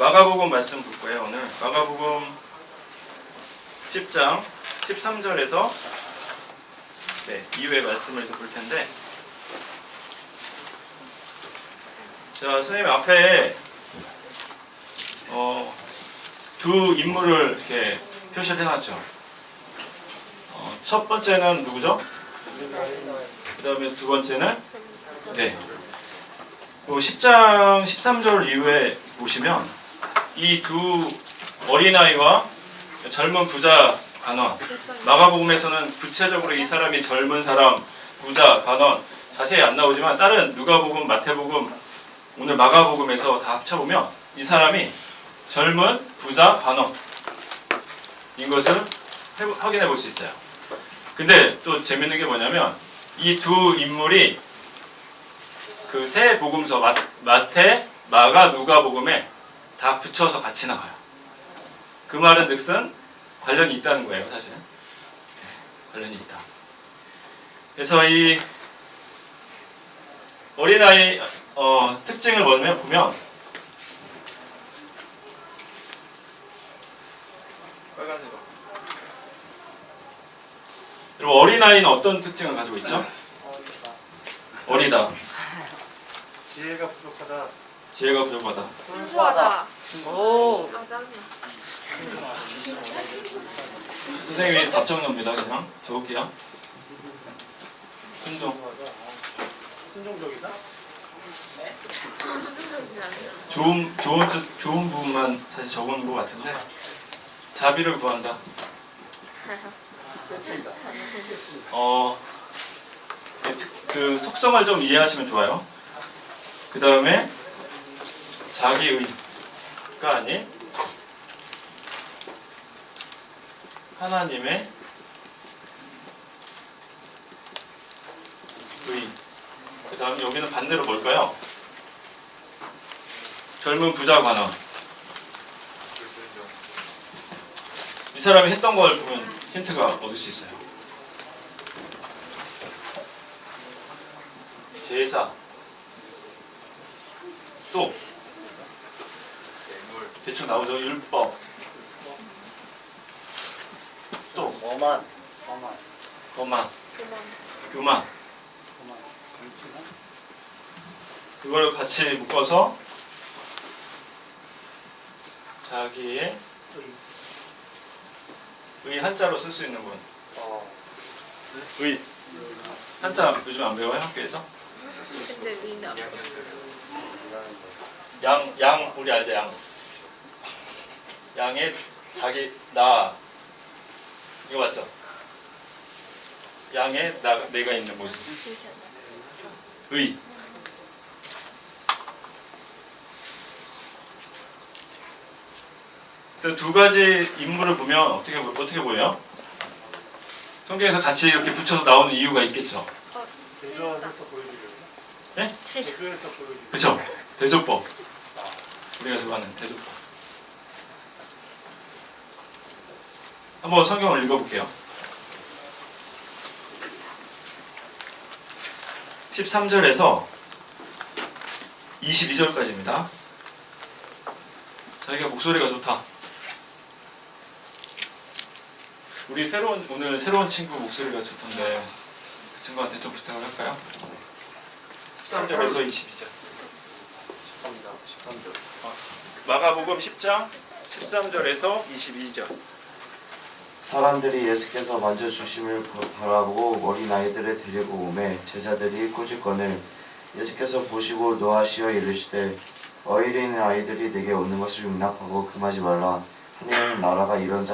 마가복음 말씀 볼 거예요. 오늘 마가복음 10장 13절에서 이후의 말씀을 볼 텐데, 자, 선생님 앞에 두 인물을 이렇게 표시를 해놨죠. 첫 번째는 누구죠? 그 다음에 두 번째는 10장 13절 이후에 보시면 이 두 어린아이와 젊은 부자 간원, 마가복음에서는 구체적으로 이 사람이 젊은 사람, 부자, 간원 자세히 안 나오지만 다른 누가복음, 마태복음, 오늘 마가복음에서 다 합쳐보면 이 사람이 젊은 부자, 간원인 것을 확인해 볼 수 있어요. 근데 또 재밌는 게 뭐냐면 이 두 인물이 그 세 복음서 마태, 마가, 누가복음에 다 붙여서 같이 나와요. 그 말은 즉슨 관련이 있다는 거예요, 사실은. 관련이 있다. 그래서 이 어린아이 특징을 보면 빨간색으로. 여러분, 어린아이는 어떤 특징을 가지고 있죠? 어리다. 지혜가 부족하다. 지혜가 부족하다. 순수하다. 오. 선생님이 답 적는 그냥 적을게요. 순종. 순종적이다? 좋은 부분만 사실 적은 것 같은데, 자비를 구한다. 그 속성을 좀 이해하시면 좋아요. 그 다음에 자기의가 아닌 하나님의 의. 그 다음 여기는 반대로 뭘까요? 젊은 부자 관원. 이 사람이 했던 걸 보면 힌트가 얻을 수 있어요. 제사. 또 대충 나오죠. 율법. 또 거만. 교만. 그걸 같이 묶어서 자기의 의 한자로 쓸 수 있는 분. 의. 한자 요즘 안 배워요, 학교에서? 근데 위너. 양 우리 알죠? 양의 자기 나 이거 맞죠? 양의 내가 있는 모습. 의. 그래서 두 가지 인물을 보면 어떻게 보여요? 성경에서 같이 이렇게 붙여서 나오는 이유가 있겠죠. 대조해서 보여주려고. 네? 대조해서 보여주려고. 그렇죠. 대조법. 우리가 좋아하는 대조법. 한번 성경을 읽어볼게요. 13절에서 22절까지입니다. 자기가 목소리가 좋다. 우리 오늘 새로운 친구 목소리가 좋던데 그 친구한테 좀 부탁을 할까요? 13절에서 22절. 13절. 마가복음 10장 13절에서 22절. 사람들이 예수께서 만져주심을 바라보고 어린아이들을 데리고 오매 제자들이 꾸짖거늘 예수께서 보시고 노하시어 이르시되 어린 아이들이 내게 오는 것을 용납하고 금하지 말라. 하나님 나라가 이런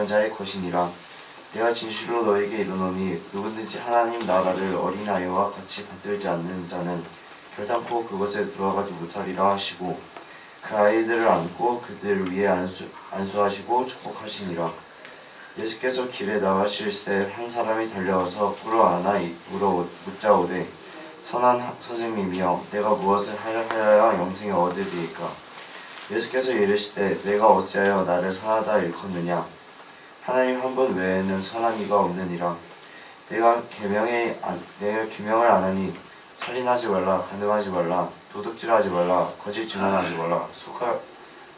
자의 것이니라. 내가 진실로 너에게 이르노니 누구든지 하나님 나라를 어린아이와 같이 받들지 않는 자는 결단코 그것에 들어가지 못하리라 하시고 그 아이들을 안고 그들 위에 안수하시고 축복하시니라. 예수께서 길에 나가실새 한 사람이 달려와서 꿇어안아 묻자오되 선한 선생님이여 내가 무엇을 하여야 영생을 얻으리이까. 예수께서 이르시되 내가 어찌하여 나를 선하다 일컫느냐. 하나님 한 분 외에는 선한 이가 없느니라. 내가 계명을 안 하니 살인하지 말라, 간음하지 말라, 도둑질하지 말라, 거짓 증언하지 말라,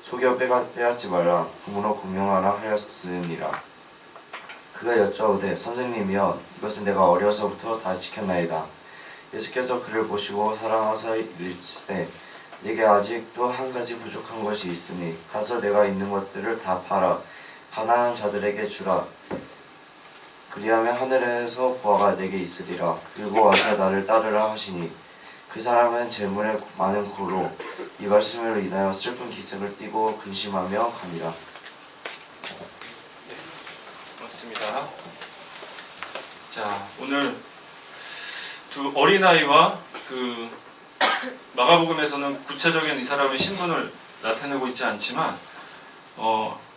속여 빼앗지 말라. 부모로 공경하라 하였으니라. 그가 여짜오되 선생님이여 이것은 내가 어려서부터 다 지켰나이다. 예수께서 그를 보시고 사랑하사 이르시되 네게 아직도 한 가지 부족한 것이 있으니 가서 내가 있는 것들을 다 팔아 가난한 자들에게 주라. 그리하면 하늘에서 보화가 내게 있으리라. 그리고 와서 나를 따르라 하시니 그 사람은 재물에 많은 고로 이 말씀을 인하여 슬픈 기색을 띠고 근심하며 가니라. 맞습니다. 자, 오늘 두 어린아이와 그 마가복음에서는 구체적인 이 사람의 신분을 나타내고 있지 않지만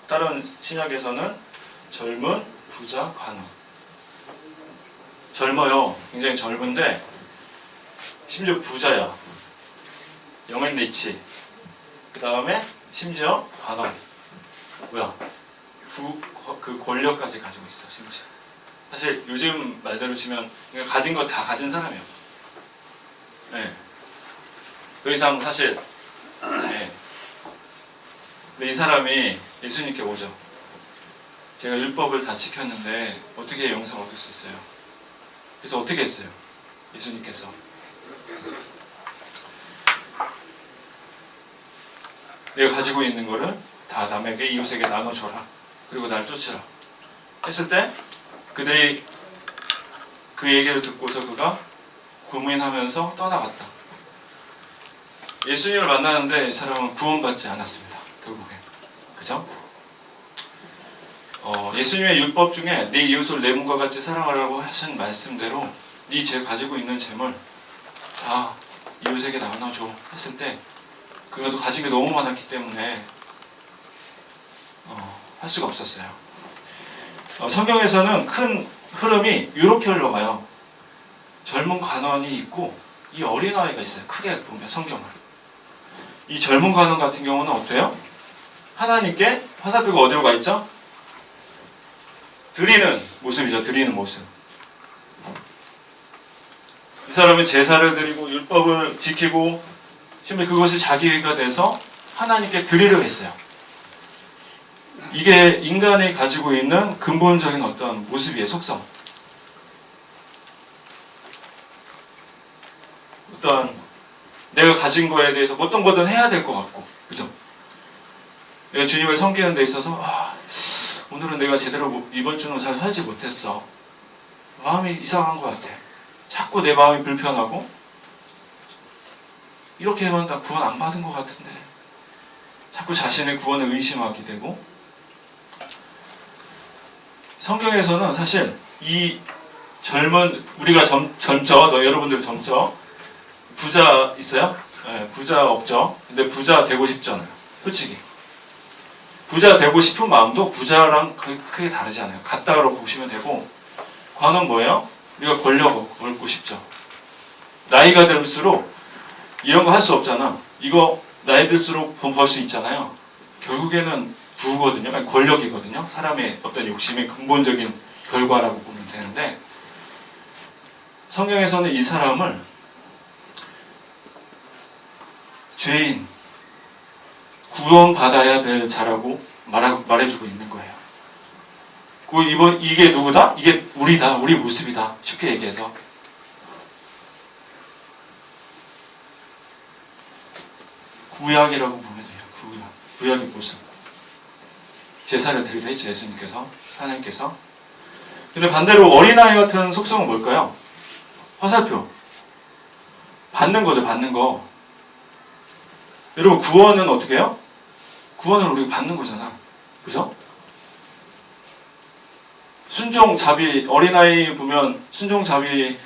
다른 신약에서는 젊은 부자 관우. 젊어요. 굉장히 젊은데 심지어 부자야. 영앤 리치. 그 다음에 심지어 관원. 뭐야? 그 권력까지 가지고 있어. 심지어. 사실 요즘 말대로 치면 가진 거 다 가진 사람이에요. 네. 더 이상 사실 네. 근데 이 사람이 예수님께 오죠. 제가 율법을 다 지켰는데 어떻게 영생 얻을 수 있어요? 그래서 어떻게 했어요? 예수님께서 내가 가지고 있는 거를 다 남에게 이웃에게 나눠줘라. 그리고 날 쫓으라. 했을 때 그들이 그 얘기를 듣고서 그가 고민하면서 떠나갔다. 예수님을 만나는데 이 사람은 구원받지 않았습니다. 결국엔. 그죠? 예수님의 율법 중에 네 이웃을 내 몸과 같이 사랑하라고 하신 말씀대로 네 가지고 있는 재물 다 이웃에게 나눠줘 했을 때 그가 또 가진 게 너무 많았기 때문에 할 수가 없었어요. 성경에서는 큰 흐름이 이렇게 흘러가요. 젊은 관원이 있고 이 어린아이가 있어요. 크게 보면 성경을. 이 젊은 관원 같은 경우는 어때요? 하나님께 화살표가 어디로 가 있죠? 드리는 모습이죠. 드리는 모습. 이 사람은 제사를 드리고 율법을 지키고 심지어 그것이 자기가 돼서 하나님께 드리려 했어요. 이게 인간이 가지고 있는 근본적인 어떤 모습이에요. 속성. 어떤 내가 가진 거에 대해서 어떤 거든 해야 될 것 같고, 그죠? 내가 주님을 섬기는 데 있어서 오늘은 내가 제대로 이번 주는 잘 살지 못했어. 마음이 이상한 것 같아. 자꾸 내 마음이 불편하고 이렇게 하면 나 구원 안 받은 것 같은데 자꾸 자신의 구원을 의심하게 되고 성경에서는 사실 이 젊은 우리가 젊죠. 여러분들 젊죠. 부자 있어요? 네, 부자 없죠. 근데 부자 되고 싶잖아요. 솔직히. 부자 되고 싶은 마음도 부자랑 크게 다르지 않아요. 같다고 보시면 되고 관은 뭐예요? 우리가 권력 얻고 싶죠. 나이가 들수록 이런 거 할 수 없잖아. 이거 나이 들수록 돈 벌 수 있잖아요. 결국에는 부거든요. 아니, 권력이거든요. 사람의 어떤 욕심의 근본적인 결과라고 보면 되는데 성경에서는 이 사람을 죄인, 구원받아야 될 자라고 말해주고 있는 거예요. 이게 누구다? 이게 우리다. 우리 모습이다. 쉽게 얘기해서. 구약이라고 보면 돼요. 구약의 모습. 제사를 드리려 했죠. 예수님께서. 하나님께서. 근데 반대로 어린아이 같은 속성은 뭘까요? 화살표. 받는 거죠. 받는 거. 여러분 구원은 어떻게 해요? 구원을 우리가 받는 거잖아. 그죠? 순종자비, 어린아이 보면 순종자비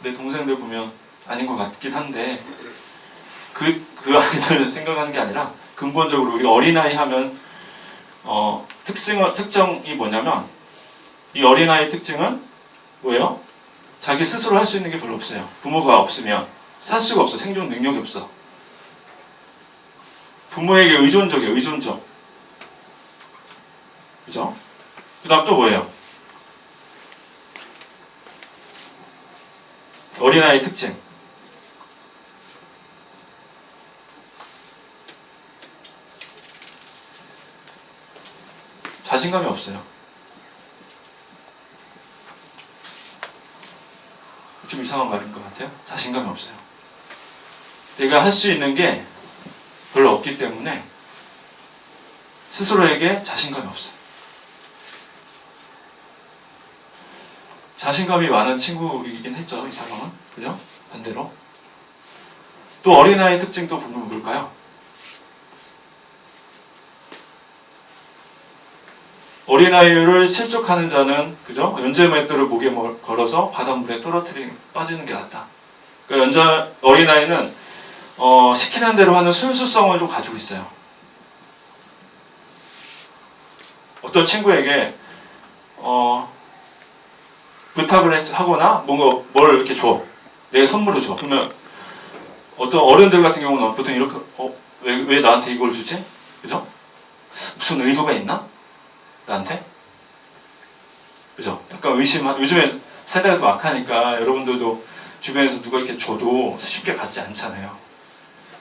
내 동생들 보면 아닌 것 같긴 한데 그 아이들을 생각하는 게 아니라 근본적으로 우리가 어린아이 하면 특정이 뭐냐면 이 어린아이의 특징은 뭐예요? 자기 스스로 할 수 있는 게 별로 없어요. 부모가 없으면 살 수가 없어. 생존 능력이 없어. 부모에게 의존적이에요. 의존적. 그죠? 그 다음 또 뭐예요? 어린아이 특징. 자신감이 없어요. 좀 이상한 말인 것 같아요. 자신감이 없어요. 내가 할 수 있는 게 별로 없기 때문에 스스로에게 자신감이 없어요. 자신감이 많은 친구이긴 했죠, 이 사람은. 그죠? 반대로. 또 어린아이의 특징도 보면 뭘까요? 어린아이를 실족하는 자는, 그죠? 연재맷돌을 목에 걸어서 바닷물에 빠지는 게 낫다. 그러니까 어린아이는 시키는 대로 하는 순수성을 좀 가지고 있어요. 어떤 친구에게 부탁을 하거나 뭔가 뭘 이렇게 줘. 내 선물을 줘. 그러면 어떤 어른들 같은 경우는 보통 이렇게 왜 나한테 이걸 주지? 그죠? 무슨 의도가 있나? 나한테? 그죠? 약간 요즘에 세대가 좀 악하니까 여러분들도 주변에서 누가 이렇게 줘도 쉽게 받지 않잖아요.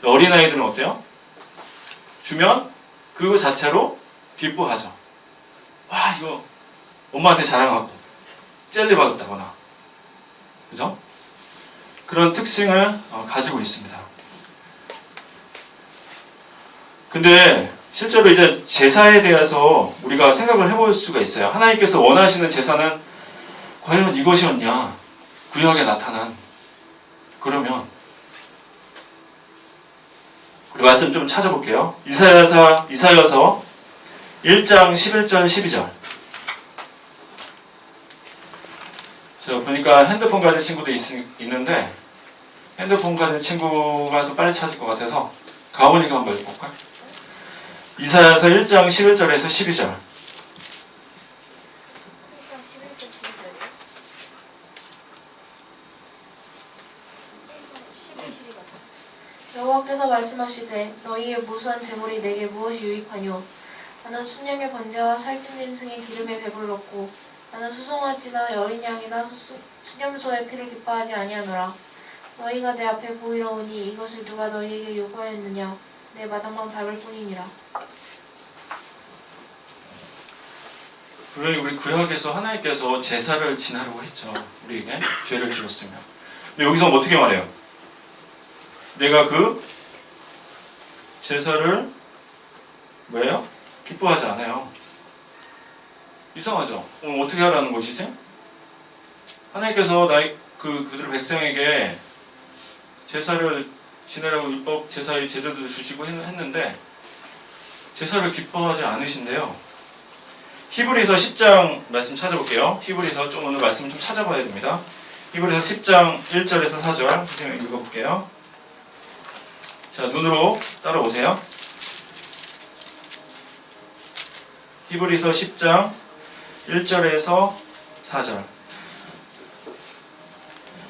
어린아이들은 어때요? 주면 그거 자체로 기뻐하죠. 와, 이거 엄마한테 자랑하고 젤리 받았다거나. 그죠? 그런 특징을 가지고 있습니다. 근데 실제로 이제 제사에 대해서 우리가 생각을 해볼 수가 있어요. 하나님께서 원하시는 제사는 과연 이것이었냐? 구약에 나타난. 그러면 우리 말씀 좀 찾아볼게요. 이사야서 1장 11절 12절. 저 보니까 핸드폰 가진 친구도 있는데 핸드폰 가진 친구가 더 빨리 찾을 것 같아서 가온이가 한번 읽어볼까요? 이사야서 1장 11절에서 12절. 여호와께서 말씀하시되 너희의 무수한 재물이 내게 무엇이 유익하뇨? 나는 순양의 번제와 살찐 짐승의 기름에 배불렀고 나는 수송아지나 어린 양이나 수념소의 피를 기뻐하지 아니하노라. 너희가 내 앞에 보이러 오니 이것을 누가 너희에게 요구하였느냐? 내 마당만 밟을 뿐이니라. 분명히 우리 구약에서 하나님께서 제사를 지내라고 했죠. 우리에게 죄를 지었으면. 근데 여기서 어떻게 말해요? 내가 그 제사를 뭐예요? 기뻐하지 않아요. 이상하죠? 어떻게 하라는 것이지? 하나님께서 그들 백성에게 제사를 지내라고 율법 제사의 제도를 주시고 했는데 제사를 기뻐하지 않으신데요. 히브리서 10장 말씀 찾아볼게요. 히브리서 좀 오늘 말씀 좀 찾아봐야 됩니다. 히브리서 10장 1절에서 4절 선생님 읽어볼게요. 자, 눈으로 따라오세요. 히브리서 10장 1절에서 4절.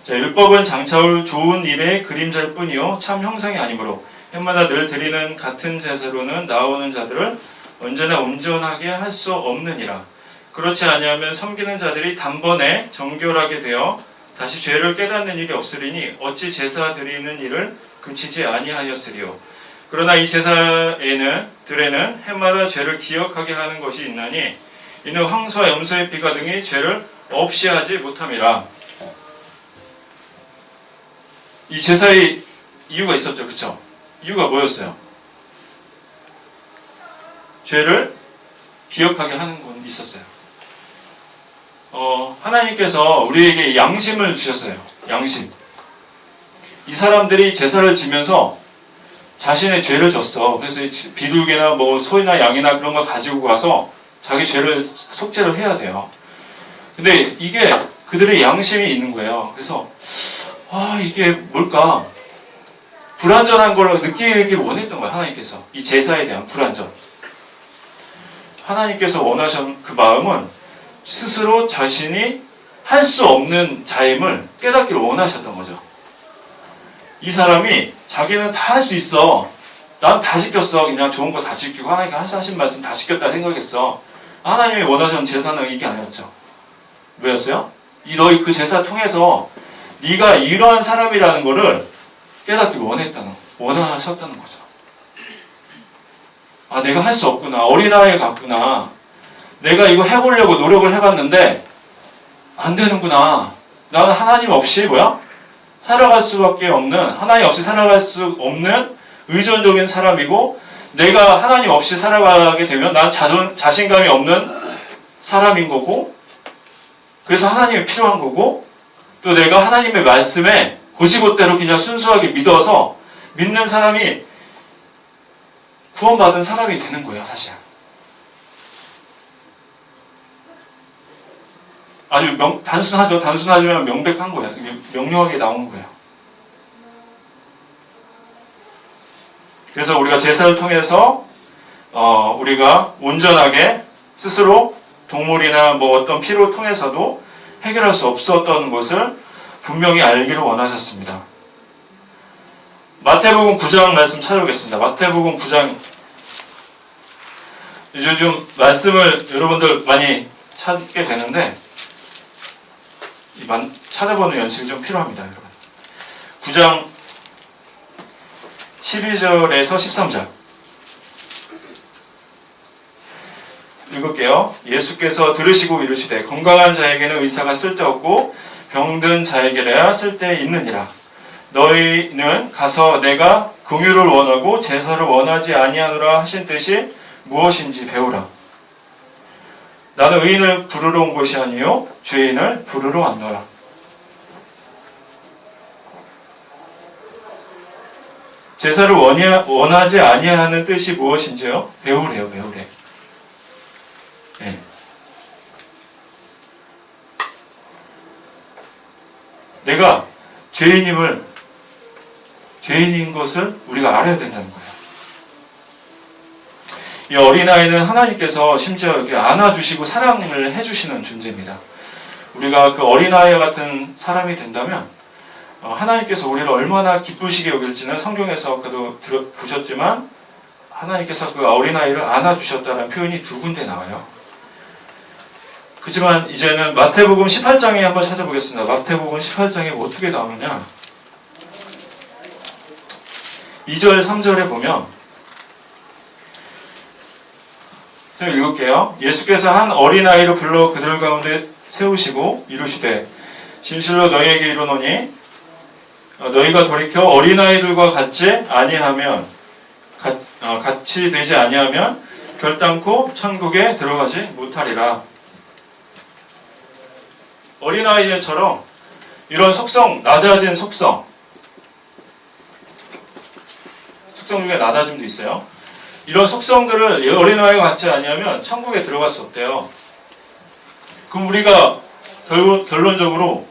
자, 율법은 장차올 좋은 일의 그림자일 뿐이요 참 형상이 아니므로 해마다 늘 드리는 같은 제사로는 나오는 자들을 언제나 온전하게 할 수 없느니라. 그렇지 아니하면 섬기는 자들이 단번에 정결하게 되어 다시 죄를 깨닫는 일이 없으리니 어찌 제사 드리는 일을 그치지 아니하였으리요. 그러나 이 제사에는 들에는 해마다 죄를 기억하게 하는 것이 있나니 이는 황소와 염소의 피가 등이 죄를 없이 하지 못함이라. 이 제사의 이유가 있었죠. 그쵸? 이유가 뭐였어요? 죄를 기억하게 하는 건 있었어요. 하나님께서 우리에게 양심을 주셨어요. 양심. 이 사람들이 제사를 지면서 자신의 죄를 졌어. 그래서 비둘기나 뭐 소나 양이나 그런 거 가지고 가서 자기 죄를 속죄를 해야 돼요. 근데 이게 그들의 양심이 있는 거예요. 그래서 이게 뭘까? 불완전한 걸 느끼기를 원했던 거예요. 하나님께서. 이 제사에 대한 불완전. 하나님께서 원하신 그 마음은 스스로 자신이 할 수 없는 자임을 깨닫기를 원하셨던 거죠. 이 사람이 자기는 다 할 수 있어. 난 다 지켰어. 그냥 좋은 거 다 지키고 하나님께서 하신 말씀 다 지켰다 생각했어. 하나님이 원하시는 제사는 이게 아니었죠. 뭐였어요? 너희 그 제사 통해서 네가 이러한 사람이라는 거를 깨닫기 원하셨다는 거죠. 내가 할 수 없구나. 어린아이 같구나. 내가 이거 해보려고 노력을 해봤는데 안 되는구나. 나는 하나님 없이 뭐야? 살아갈 수밖에 없는, 하나님 없이 살아갈 수 없는 의존적인 사람이고, 내가 하나님 없이 살아가게 되면 난 자신감이 없는 사람인 거고, 그래서 하나님이 필요한 거고, 또 내가 하나님의 말씀에 곧이곧대로 그냥 순수하게 믿어서 믿는 사람이 구원받은 사람이 되는 거예요, 사실. 아주 단순하죠. 단순하지만 명백한 거예요. 명료하게 나온 거예요. 그래서 우리가 제사를 통해서 우리가 온전하게 스스로 동물이나 뭐 어떤 피로 통해서도 해결할 수 없었던 것을 분명히 알기를 원하셨습니다. 마태복음 9장 말씀 찾아보겠습니다. 마태복음 9장. 요즘 말씀을 여러분들 많이 찾게 되는데 찾아보는 연습이 좀 필요합니다, 여러분. 9장 12절에서 13절 읽을게요. 예수께서 들으시고 이르시되 건강한 자에게는 의사가 쓸데없고 병든 자에게라야 쓸데있느니라. 너희는 가서 내가 긍휼을 원하고 제사를 원하지 아니하노라 하신 뜻이 무엇인지 배우라. 나는 의인을 부르러 온 것이 아니요 죄인을 부르러 왔노라. 제사를 원하지 아니하는 뜻이 무엇인지요? 배우래요, 배우래. 네. 내가 죄인인 것을 우리가 알아야 된다는 거예요. 이 어린아이는 하나님께서 심지어 이렇게 안아주시고 사랑을 해주시는 존재입니다. 우리가 그 어린아이 같은 사람이 된다면 하나님께서 우리를 얼마나 기쁘시게 여길지는 성경에서 아까도 보셨지만 하나님께서 그 어린아이를 안아주셨다는 표현이 두 군데 나와요. 그렇지만 이제는 마태복음 18장에 한번 찾아보겠습니다. 마태복음 18장에 어떻게 나오느냐. 2절 3절에 보면 제가 읽을게요. 예수께서 한 어린아이를 불러 그들 가운데 세우시고 이르시되 진실로 너희에게 이르노니 너희가 돌이켜 어린아이들과 같이 되지 아니하면 결단코 천국에 들어가지 못하리라. 어린아이들처럼 이런 낮아진 속성 중에 낮아짐도 있어요. 이런 속성들을 어린아이와 같지 아니하면 천국에 들어갈 수 없대요. 그럼 우리가 결론적으로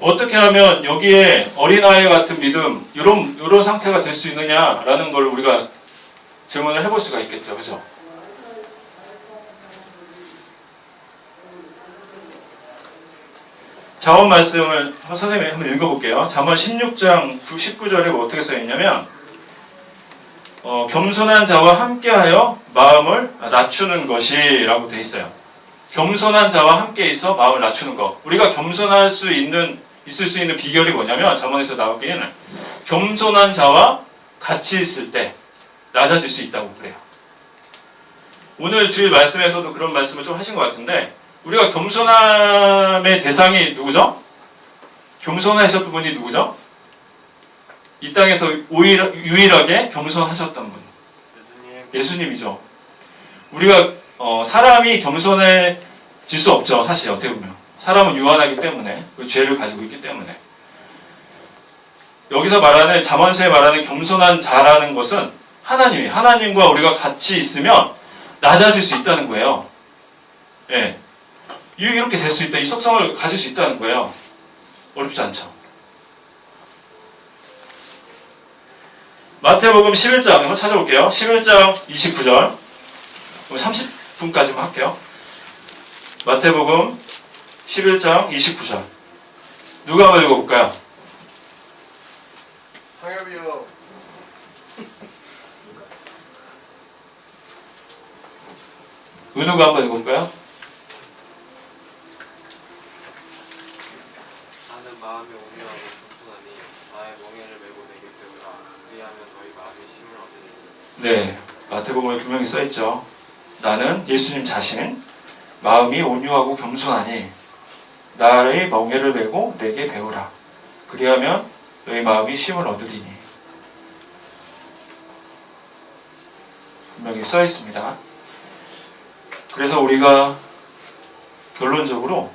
어떻게 하면 여기에 어린아이 같은 믿음, 이런 상태가 될 수 있느냐라는 걸 우리가 질문을 해볼 수가 있겠죠. 그죠? 잠언 말씀을 선생님이 한번 읽어볼게요. 잠언 16장 19절에 어떻게 써있냐면 겸손한 자와 함께하여 마음을 낮추는 것이라고 되어 있어요. 겸손한 자와 함께 있어 마음을 낮추는 것. 우리가 겸손할 수 있을 수 있는 비결이 뭐냐면 잠언에서 나오기에는 겸손한 자와 같이 있을 때 낮아질 수 있다고 그래요. 오늘 주일 말씀에서도 그런 말씀을 좀 하신 것 같은데 우리가 겸손함의 대상이 누구죠? 겸손하셨던 분이 누구죠? 이 땅에서 유일하게 겸손하셨던 분. 예수님이죠. 우리가 사람이 겸손해질 수 없죠. 사실 어떻게 보면. 사람은 유한하기 때문에 그 죄를 가지고 있기 때문에. 여기서 말하는 잠언서에 말하는 겸손한 자라는 것은 하나님과 우리가 같이 있으면 낮아질 수 있다는 거예요. 예. 이렇게 될 수 있다. 이 속성을 가질 수 있다는 거예요. 어렵지 않죠. 마태복음 11장 한번 찾아볼게요. 11장 29절 30분까지만 할게요. 마태복음 11장 29절 누가 한번 읽어볼까요? 상엽이요. 은우가 한번 읽어볼까요? 나는 마음에 온유하고 겸손하니 나의 멍에를 메고 내게 배우라. 그리하면 너희 마음이 쉼을 얻으리니. 네, 마태복음에 분명히 써있죠. 나는 예수님 자신, 마음이 온유하고 겸손하니 나의 멍에를 메고 내게 배우라. 그리하면 너희 마음이 쉼을 얻으리니. 분명히 써 있습니다. 그래서 우리가 결론적으로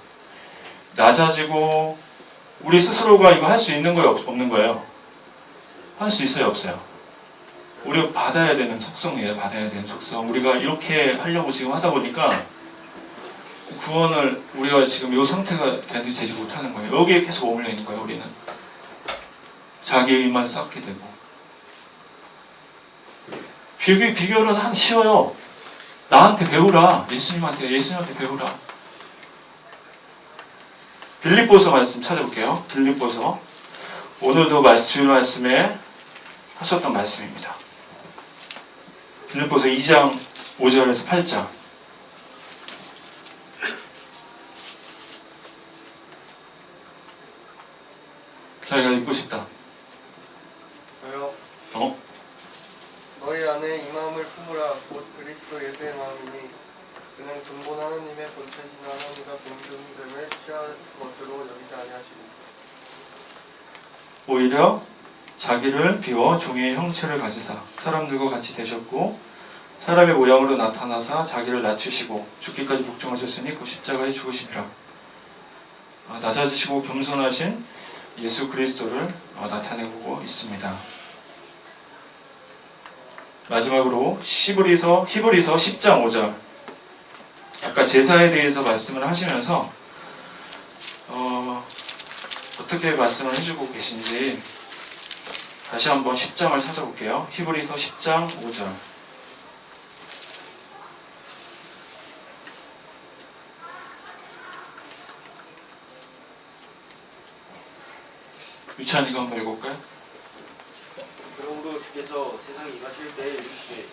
낮아지고 우리 스스로가 이거 할 수 있는 거예요, 없는 거예요? 할 수 있어요, 없어요? 우리가 받아야 되는 속성이에요. 받아야 되는 속성. 우리가 이렇게 하려고 지금 하다 보니까 구원을 우리가 지금 이 상태가 되지 못하는 거예요. 여기에 계속 머물러 있는 거예요. 우리는 자기 의만 쌓게 되고. 비결은 한 쉬워요. 나한테 배우라. 예수님한테 배우라. 빌립보서 말씀 찾아볼게요. 빌립보서. 오늘도 주일 말씀에 하셨던 말씀입니다. 빌립보서 2장 5절에서 8장. 자기가 읽고 싶다. 저요 어? 너희 안에 이 마음을 품으라. 곧 그리스도 예수의 마음이니 그는 근본 하나님의 본체신 하나님과 동등됨을 취할 것으로 여기지 아니하시고 오히려 자기를 비워 종의 형체를 가지사 사람들과 같이 되셨고 사람의 모양으로 나타나사 자기를 낮추시고 죽기까지 복종하셨으니 그 십자가에 죽으심이라. 낮아지시고 겸손하신 예수 그리스도를 나타내고 있습니다. 마지막으로 히브리서 10장 5절. 아까 제사에 대해서 말씀을 하시면서 어떻게 말씀을 해주고 계신지 다시 한번 10장을 찾아볼게요. 히브리서 10장 5절. 유찬이가 한번 읽어볼까요? 그러므로 주께서 세상에 임하실 때에 이르시되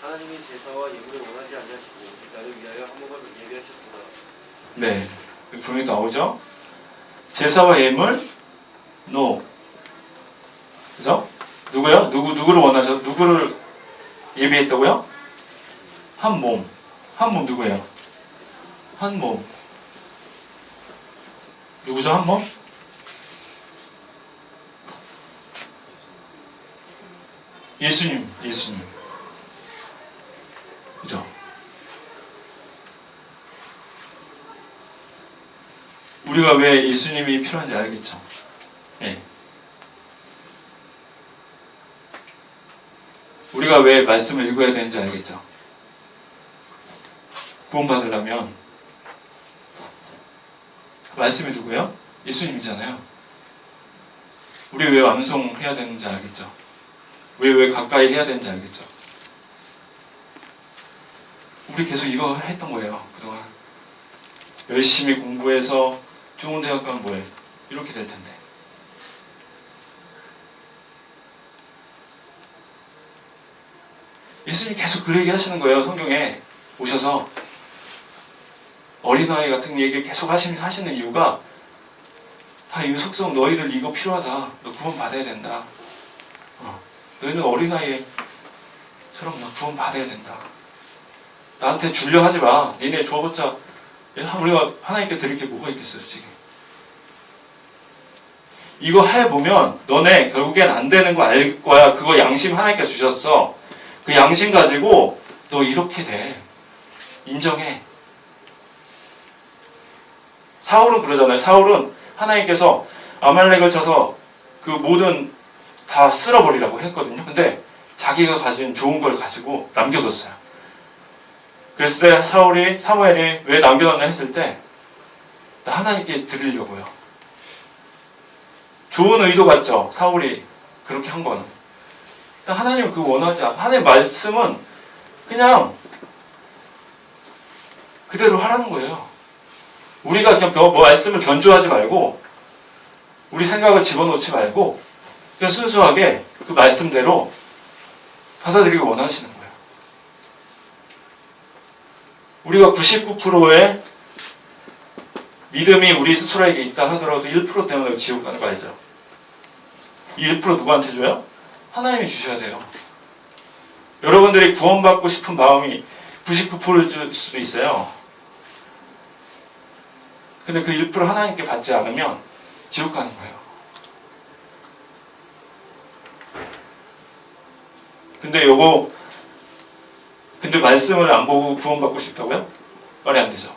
하나님이 제사와 예물을 원하지 아니하시고 나를 위하여 한 몸을 예비하셨구나. 네, 분명히 나오죠. 제사와 예물, no. 그죠? 누구요? 누구를 누구를 예비했다고요? 한 몸. 한 몸 누구예요? 한 몸. 누구죠? 한 몸? 예수님. 그죠? 우리가 왜 예수님이 필요한지 알겠죠? 예. 우리가 왜 말씀을 읽어야 되는지 알겠죠? 구원받으려면 말씀이 누구예요? 예수님이잖아요. 우리 왜 암송해야 되는지 알겠죠? 왜 가까이 해야 되는지 알겠죠? 우리 계속 이거 했던 거예요. 그동안 열심히 공부해서 좋은 대학 가면 뭐해? 이렇게 될 텐데. 예수님 계속 그 얘기 하시는 거예요. 성경에 오셔서 어린아이 같은 얘기 계속 하시는 이유가 다 이 속성 너희들 이거 필요하다. 너 구원 받아야 된다. 너희는 어린아이처럼 나 구원 받아야 된다. 나한테 주려 하지 마. 니네 줘봤자 우리가 하나님께 드릴 게 뭐가 있겠어요, 솔직히. 이거 해보면 너네 결국엔 안 되는 거 알 거야. 그거 양심 하나님께 주셨어. 그 양심 가지고 너 이렇게 돼. 인정해. 사울은 그러잖아요. 사울은 하나님께서 아말렉을 쳐서 그 모든 다 쓸어버리라고 했거든요. 근데 자기가 가진 좋은 걸 가지고 남겨뒀어요. 그랬을 때 사무엘이 왜 남겨놨나 했을 때 하나님께 드리려고요. 좋은 의도 같죠? 사울이 그렇게 한 거는. 하나님은 그거 원하지 않아. 하나님의 말씀은 그냥 그대로 하라는 거예요. 우리가 그냥 말씀을 변조하지 말고 우리 생각을 집어넣지 말고 그냥 순수하게 그 말씀대로 받아들이기 원하시는 거예요. 우리가 99%의 믿음이 우리 스스로에게 있다 하더라도 1% 때문에 지옥 가는 거 알죠? 이 1% 누구한테 줘요? 하나님이 주셔야 돼요. 여러분들이 구원받고 싶은 마음이 99%일 수도 있어요. 근데 그 1% 하나님께 받지 않으면 지옥 가는 거예요. 근데 말씀을 안 보고 구원받고 싶다고요? 말이 안 되죠.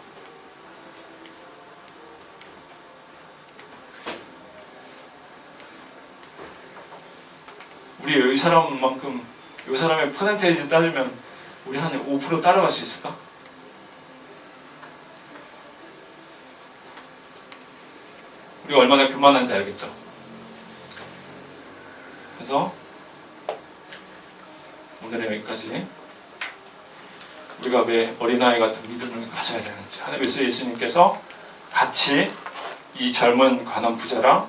우리 이 사람만큼 이 사람의 퍼센테이지 따지면 우리 한 5% 따라갈 수 있을까? 우리가 얼마나 교만한지 알겠죠? 그래서 오늘은 여기까지. 우리가 왜 어린아이 같은 믿음을 가져야 되는지, 하나님께서 예수님께서 같이 이 젊은 가난 부자랑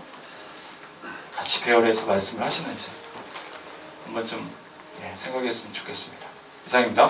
같이 배열해서 말씀을 하시는지 한번 좀 생각했으면 좋겠습니다. 이상입니다.